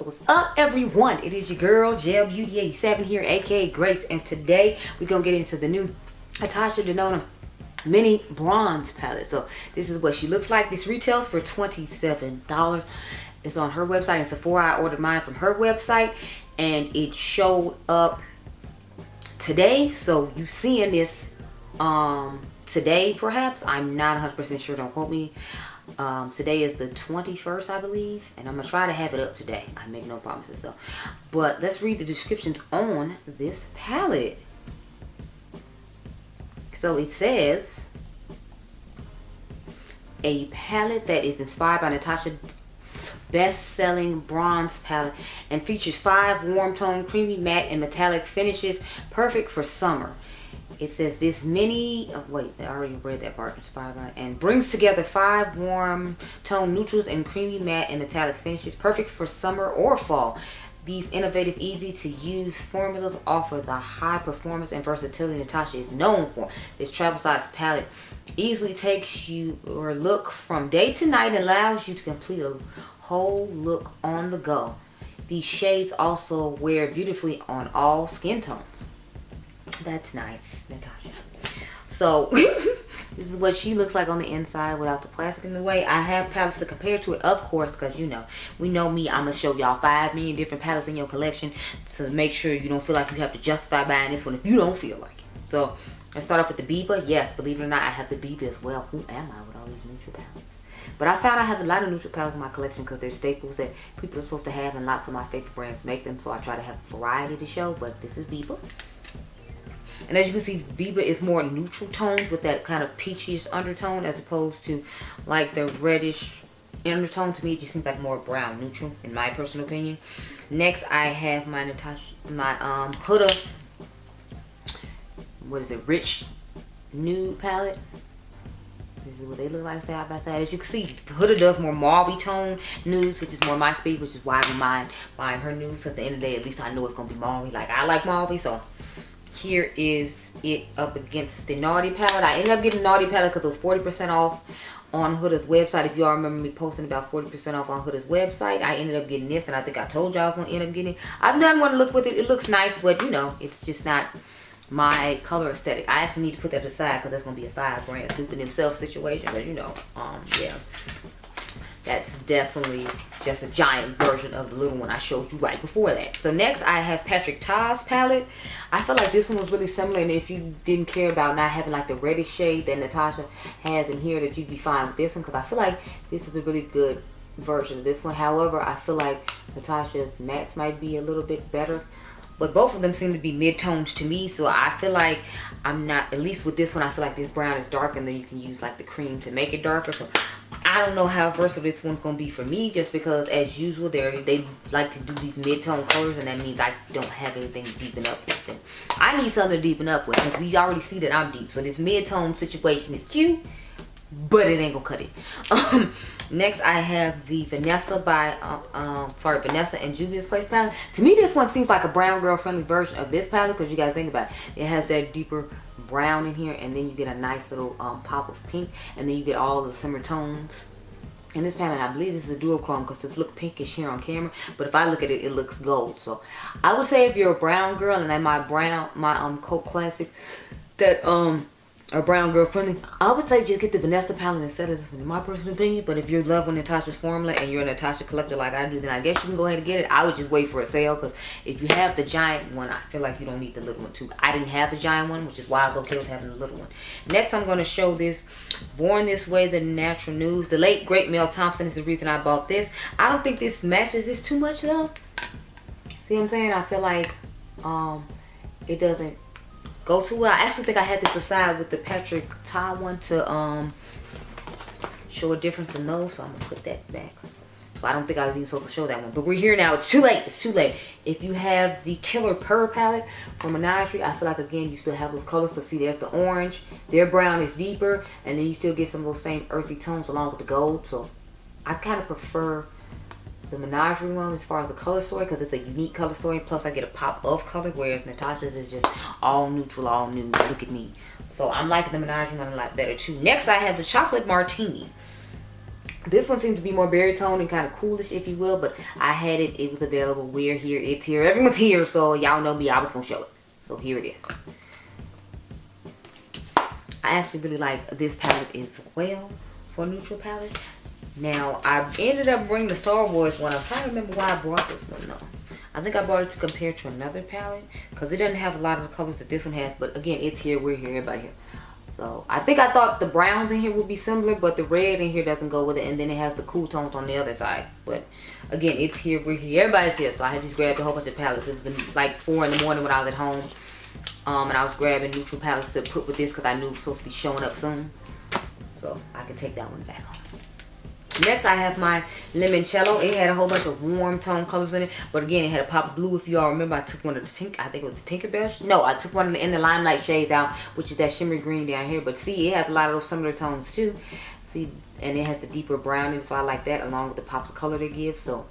So what's up, everyone? It is your girl Gel Beauty 87 here, aka Grace, and today we're gonna get into the new Natasha Denona mini bronze palette. So this is what she looks like. This retails for $27. It's on her website. It's Sephora. I ordered mine from her website and it showed up today. So you seeing this today perhaps? I'm not 100% sure, don't quote me. Today is the 21st, I believe, and I'm gonna try to have it up today. I make no promises though. But let's read the descriptions on this palette. So it says, a palette that is inspired by Natasha's best-selling bronze palette and features 5 warm tone, creamy, matte, and metallic finishes, perfect for summer. It says this mini, wait, I already read that part, inspired by, and brings together 5 warm tone neutrals and creamy, matte, and metallic finishes, perfect for summer or fall. These innovative, easy to use formulas offer the high performance and versatility Natasha is known for. This travel size palette easily takes you or look from day to night and allows you to complete a whole look on the go. These shades also wear beautifully on all skin tones. That's nice, Natasha. So this is what she looks like on the inside without the plastic in the way. I have palettes to compare to it, of course, because you know, we know me, I'm gonna show y'all 5 million different palettes in your collection to make sure you don't feel like you have to justify buying this one if you don't feel like it. So let's start off with the Biba. Yes, believe it or not, I have the Biba as well. Who am I with all these neutral palettes? But I found I have a lot of neutral palettes in my collection because they're staples that people are supposed to have, and lots of my favorite brands make them, so I try to have a variety to show. But this is Biba. And as you can see, Biba is more neutral tones with that kind of peachiest undertone as opposed to like the reddish undertone. To me, it just seems like more brown neutral in my personal opinion. Next, I have my Huda, what is it, rich nude palette. This is what they look like side by side. As you can see, Huda does more mauve tone nudes, which is more my speed, which is why I don't mind buying her nudes. At the end of the day, at least I know it's gonna be mauve. Like, I like mauve, so here is it up against the Naughty palette. I ended up getting Naughty palette because it was 40% off on Huda's website. If y'all remember me posting about 40% off on Huda's website, I ended up getting this, and I think I told y'all I was going to end up getting it. I've done one look with it. It looks nice, but you know, it's just not my color aesthetic. I actually need to put that aside because that's going to be a 5 brand duping themselves situation. But you know, yeah. That's definitely just a giant version of the little one I showed you right before that. So next I have Patrick Ta's palette. I feel like this one was really similar, and if you didn't care about not having like the reddish shade that Natasha has in here, that you'd be fine with this one, because I feel like this is a really good version of this one. However, I feel like Natasha's mattes might be a little bit better. But both of them seem to be mid-tones to me, so I feel like I'm not, at least with this one, I feel like this brown is dark, and then you can use like the cream to make it darker. So I don't know how versatile this one's going to be for me, just because as usual, they like to do these mid-tone colors, and that means I don't have anything to deepen up with. And I need something to deepen up with, because we already see that I'm deep. So this mid-tone situation is cute, but it ain't going to cut it. Next, I have the Vanessa by, Vanessa and Juvia's Place palette. To me, this one seems like a brown girl friendly version of this palette, because you got to think about it. It has that deeper brown in here, and then you get a nice little pop of pink, and then you get all the summer tones in this palette. I believe this is a duochrome because this looks pinkish here on camera, but if I look at it, it looks gold. So I would say if you're a brown girl, and then my Coke Classic that a brown girl friendly, I would say just get the Vanessa palette instead of this one, in my personal opinion. But if you're loving Natasha's formula and you're a Natasha collector like I do, then I guess you can go ahead and get it. I would just wait for a sale, because if you have the giant one, I feel like you don't need the little one too. I didn't have the giant one, which is why I was okay with having the little one. Next, I'm going to show this Born This Way, the Natural Nudes. The late great Mel Thompson is the reason I bought this. I don't think this matches this too much though. See what I'm saying? I feel like it doesn't go too well. I actually think I had this aside with the Patrick Ta one to show a difference in those, so I'm gonna put that back. So I don't think I was even supposed to show that one, but we're here now. It's too late. It's too late. If you have the Killer Purr palette from Menagerie, I feel like again you still have those colors. But see, there's the orange. Their brown is deeper, and then you still get some of those same earthy tones along with the gold. So I kind of prefer the Menagerie one as far as the color story, because it's a unique color story, plus I get a pop of color, whereas Natasha's is just all neutral, all nude. Look at me. So I'm liking the Menagerie one a lot better too. Next, I have the Chocolate Martini. This one seems to be more berry tone and kind of coolish, if you will, but I had it. It was available. We're here. It's here. Everyone's here, so y'all know me. I was going to show it. So here it is. I actually really like this palette as well for a neutral palette. Now, I ended up bringing the Star Wars one. I'm trying to remember why I brought this one, though. I think I brought it to compare to another palette because it doesn't have a lot of the colors that this one has. But again, it's here. We're here. Everybody here. So I think I thought the browns in here would be similar, but the red in here doesn't go with it. And then it has the cool tones on the other side. But again, it's here. We're here. Everybody's here. So I had just grabbed a whole bunch of palettes. It was like 4 in the morning when I was at home. And I was grabbing neutral palettes to put with this because I knew it was supposed to be showing up soon. So I can take that one back home. Next, I have my Limoncello. It had a whole bunch of warm tone colors in it. But again, it had a pop of blue. If you all remember, I took one of the I think it was the Tinkerbell. No, I took one of the In the Limelight shades out, which is that shimmery green down here. But see, it has a lot of those similar tones too. See, and it has the deeper brown in it. So I like that along with the pops of color they give. So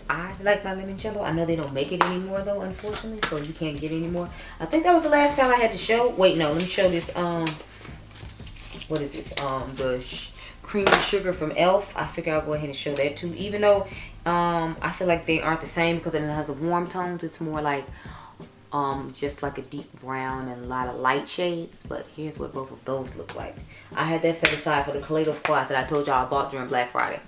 I like my Limoncello. I know they don't make it anymore though, unfortunately. So you can't get it anymore. I think that was the last palette I had to show. Wait, no, let me show this. What is this? The Creamy Sugar from e.l.f. I figure I'll go ahead and show that too. Even though I feel like they aren't the same because it doesn't have the warm tones. It's more like just like a deep brown and a lot of light shades. But here's what both of those look like. I had that set aside for the Kaleido Squads that I told y'all I bought during Black Friday.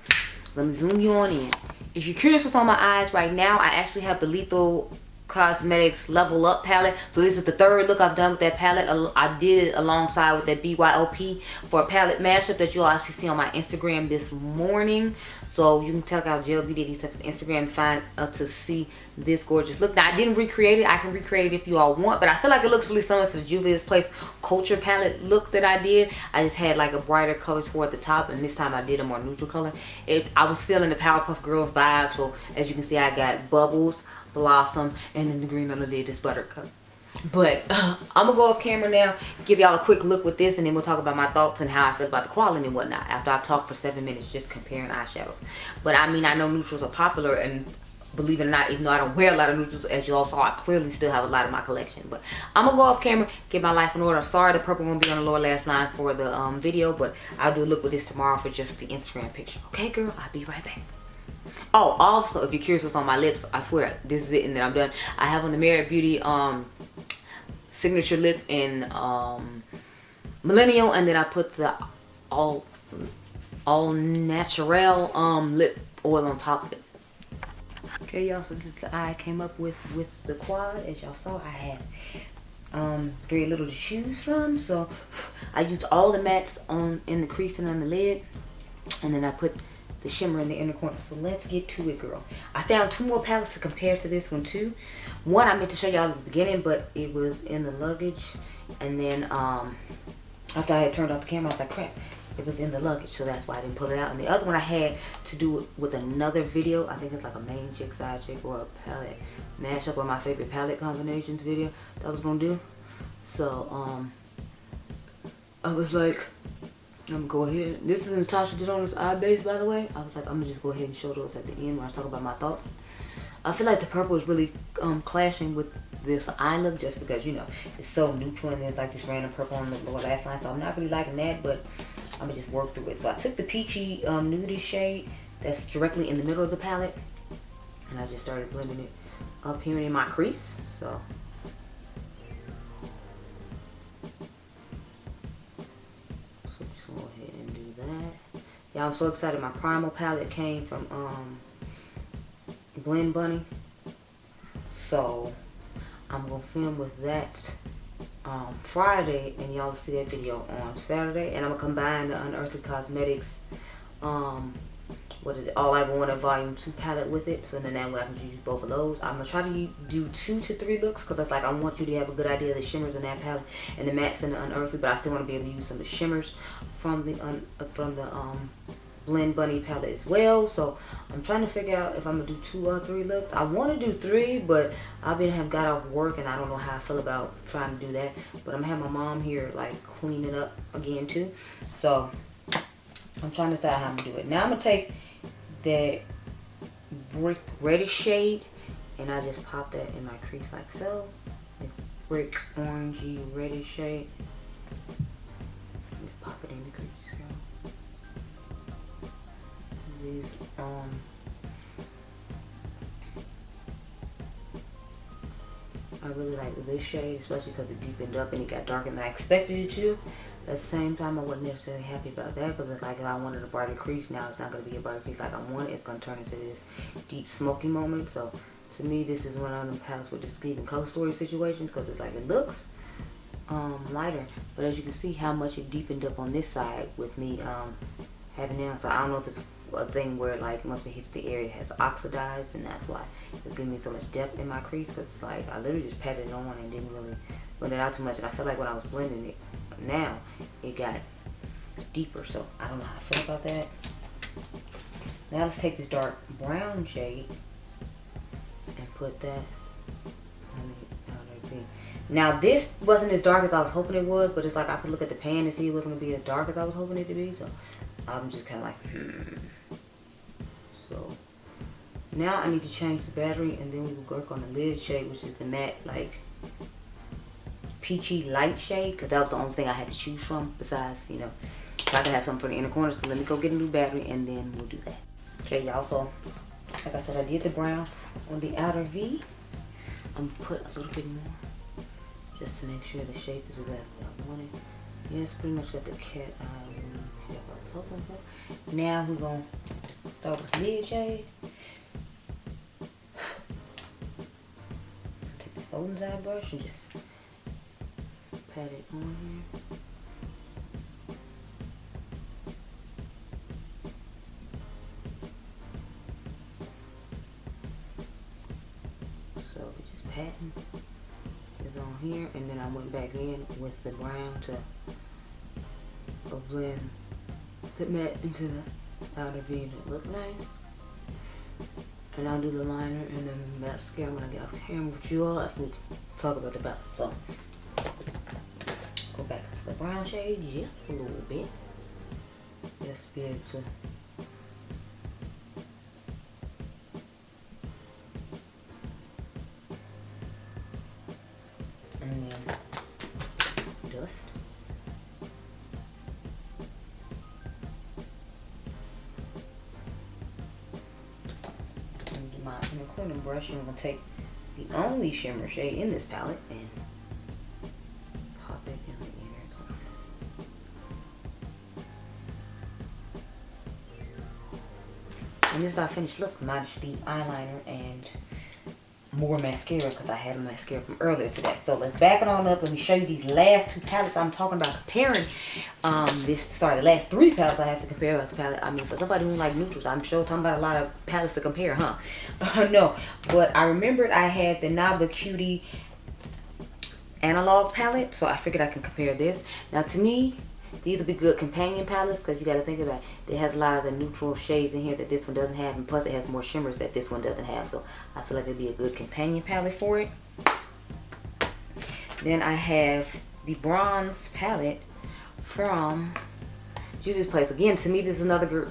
Let me zoom you on in. If you're curious what's on my eyes right now, I actually have the Lethal Cosmetics Level Up palette. So this is the 3rd look I've done with that palette. I did it alongside with that BYOP for a palette mashup that you'll actually see on my Instagram this morning. So you can check out Gel Beauty Except's Instagram and find to see this gorgeous look. Now I didn't recreate it. I can recreate it if you all want, but I feel like it looks really similar to the Juvia's Place Culture palette look that I did. I just had like a brighter color toward the top, and this time I did a more neutral color. I was feeling the Powerpuff Girls vibe, so as you can see, I got Bubbles, Blossom, and then the green on the lid is Buttercup. But I'm gonna go off camera now, give y'all a quick look with this, and then we'll talk about my thoughts and how I feel about the quality and whatnot after I've talked for 7 minutes just comparing eyeshadows. But I mean, I know neutrals are popular, and believe it or not, even though I don't wear a lot of neutrals, as you all saw, I clearly still have a lot in my collection. But I'm gonna go off camera, get my life in order. Sorry the purple won't be on the lower last line for the video, but I'll do a look with this tomorrow for just the Instagram picture. Okay, girl, I'll be right back. Oh, also, if you're curious what's on my lips, I swear this is it and then I'm done. I have on the Mented Beauty signature lip in Millennial, and then I put the all natural lip oil on top of it. Okay, y'all, so this is the eye I came up with the quad. As y'all saw, I had very little to choose from, so I used all the mattes in the crease and on the lid, and then I put the shimmer in the inner corner. So let's get to it, girl. I found 2 more palettes to compare to this one too. One I meant to show y'all at the beginning, but it was in the luggage, and then after I had turned off the camera, I was like, crap, it was in the luggage, so that's why I didn't pull it out. And the other one I had to do it with another video. I think it's like a main chick, side chick, or a palette mashup, or my favorite palette combinations video that I was gonna do. So I was like, I'm gonna go ahead. This is Natasha Denona's eye base, by the way. I was like, I'm gonna just go ahead and show those at the end when I talk about my thoughts. I feel like the purple is really clashing with this eye look, just because, you know, it's so neutral and there's like this random purple on the lower lash line. So I'm not really liking that, but I'm gonna just work through it. So I took the peachy nudie shade that's directly in the middle of the palette, and I just started blending it up here in my crease. So just go ahead and do that. Yeah, I'm so excited. My primal palette came from Blend Bunny, so I'm gonna film with that Friday, and y'all see that video on Saturday. And I'm gonna combine the Unearthly Cosmetics what is it, All I Want Volume 2 palette with it, so then that way I can use both of those. I'm gonna try to do 2 to 3 looks, because it's like I want you to have a good idea of the shimmers in that palette and the mattes and the Unearthly, but I still want to be able to use some of the shimmers from the Blend Bunny palette as well. So I'm trying to figure out if I'm gonna do 2 or 3 looks. I want to do 3, but I've got off work and I don't know how I feel about trying to do that. But I'm gonna have my mom here like cleaning up again too, so I'm trying to decide how I'm gonna do it. Now I'm gonna take that brick reddish shade and I just pop that in my crease like so. It's brick orangey reddish shade. Just pop it in the crease, girl. these I really like this shade, especially because it deepened up and it got darker than I expected it to. At the same time, I wasn't necessarily happy about that because it's like if I wanted a brighter crease, now it's not going to be a brighter crease like I wanted. It's going to turn into this deep smoky moment. So to me, this is one of them palettes with just even color story situations because it's like it looks lighter, but as you can see how much it deepened up on this side with me having it on. So I don't know if it's a thing where like once it hits the area it has oxidized and that's why it's giving me so much depth in my crease, because it's like I literally just patted it on and didn't really blend it out too much, and I feel like when I was blending it now it got deeper. So I don't know how I feel about that. Now let's take this dark brown shade and put that on the thing. Now this wasn't as dark as I was hoping it was, but it's like I could look at the pan and see it wasn't gonna be as dark as I was hoping it to be, so I'm just kind of like So now I need to change the battery, and then we will work on the lid shade, which is the matte like peachy light shade, because that was the only thing I had to choose from besides, you know, so I could have something for the inner corner. So let me go get a new battery and then we'll do that. Okay y'all, so like I said, I did the brown on the outer V. I'm gonna put a little bit more just to make sure the shape is exactly what I wanted. Yes, pretty much got the cat eye. Now we're gonna start with the lid shade. Take the folding side brush and just pat it on here. So we just patting this on here, and then I went back in with the brown to blend the matte into the outer V and it looks nice. And I'll do the liner and then the mascara when I get off camera with you all after we talk about the balance. So go back to the brown shade just a little bit. Just to be able to and then dust. And the brush, and I'm going to take the only shimmer shade in this palette and pop it in the inner corner. And this is our finished look, minus the eyeliner and more mascara, because I had a mascara from earlier today. So let's back it on up and we show you these last two palettes I'm talking about comparing. The last three palettes I have to compare with the palette. I mean, for somebody who like neutrals, I'm sure talking about a lot of palettes to compare, huh? No, but I remembered I had the Nava Cutie analog palette, so I figured I can compare this. Now to me, these would be good companion palettes, because you got to think about it. It has a lot of the neutral shades in here that this one doesn't have, and plus it has more shimmers that this one doesn't have. So I feel like it'd be a good companion palette for it. Then I have the bronze palette from Judy's Place. Again, to me, this is another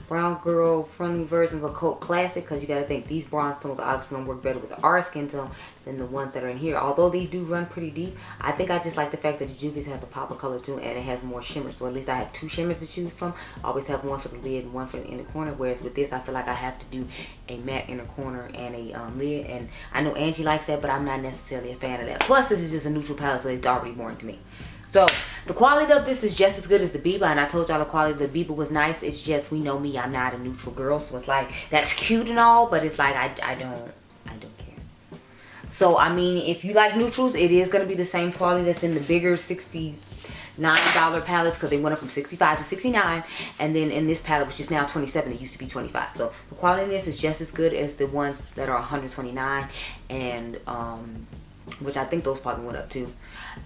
brown girl friendly version of a cult classic, because you got to think these bronze tones are obviously going to work better with our skin tone than the ones that are in here. Although these do run pretty deep, I think I just like the fact that the Judy's has a pop of color too, and it has more shimmers. So at least I have two shimmers to choose from. I always have one for the lid and one for the inner corner, whereas with this I feel like I have to do a matte inner corner and a lid, and I know Angie likes that, but I'm not necessarily a fan of that. Plus this is just a neutral palette, so it's already boring to me. So the quality of this is just as good as the Biba, and I told y'all the quality of the Biba was nice. It's just, we know me, I'm not a neutral girl, so it's like, that's cute and all, but it's like I don't care. So I mean, if you like neutrals, it is gonna be the same quality that's in the bigger $69 palettes, because they went up from 65 to 69, and then in this palette, which is now 27, it used to be 25. So the quality of this is just as good as the ones that are 129, and which I think those probably went up too,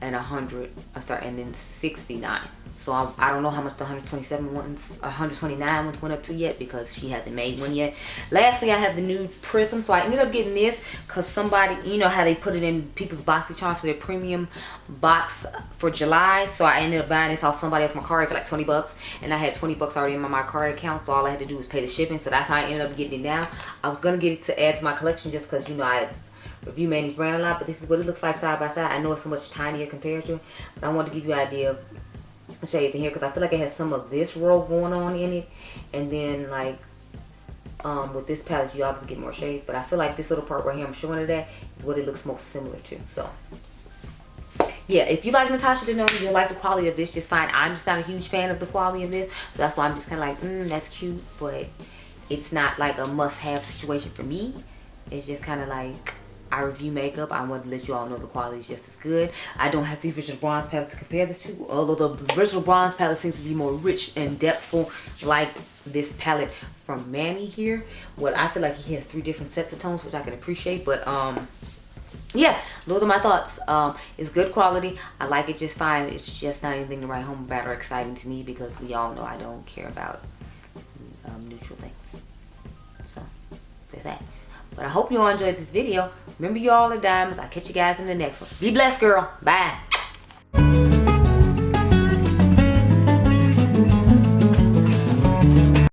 and and then 69. So I don't know how much the 127 ones, 129 ones went up to yet, because she hasn't made one yet. Lastly, I have the new Prism. So I ended up getting this because somebody, you know how they put it in people's BoxyCharm for their premium box for July. So I ended up buying this off somebody off my card for like 20 bucks, and I had 20 bucks already in my card account, so all I had to do was pay the shipping. So that's how I ended up getting it now. I was gonna get it to add to my collection just because, you know, I review Manny's brand a lot, but this is what it looks like side by side. I know it's so much tinier compared to it, but I wanted to give you an idea of the shades in here, because I feel like it has some of this row going on in it, and then like With this palette, you obviously get more shades, but I feel like this little part right here I'm showing it at is what it looks most similar to. So yeah, if you like Natasha Denona, you'll like the quality of this just fine. I'm just not a huge fan of the quality of this, so that's why I'm just kind of like, that's cute, but it's not like a must-have situation for me. It's just kind of like, I review makeup, I want to let you all know the quality is just as good. I don't have the original bronze palette to compare this to, although the original bronze palette seems to be more rich and depthful, like this palette from Manny here. Well, I feel like he has 3 different sets of tones, which I can appreciate, but yeah, those are my thoughts. It's good quality. I like it just fine. It's just not anything to write home about or exciting to me, because we all know I don't care about neutral things. So there's that. But I hope you all enjoyed this video. Remember, you all are diamonds. I'll catch you guys in the next one. Be blessed, girl. Bye.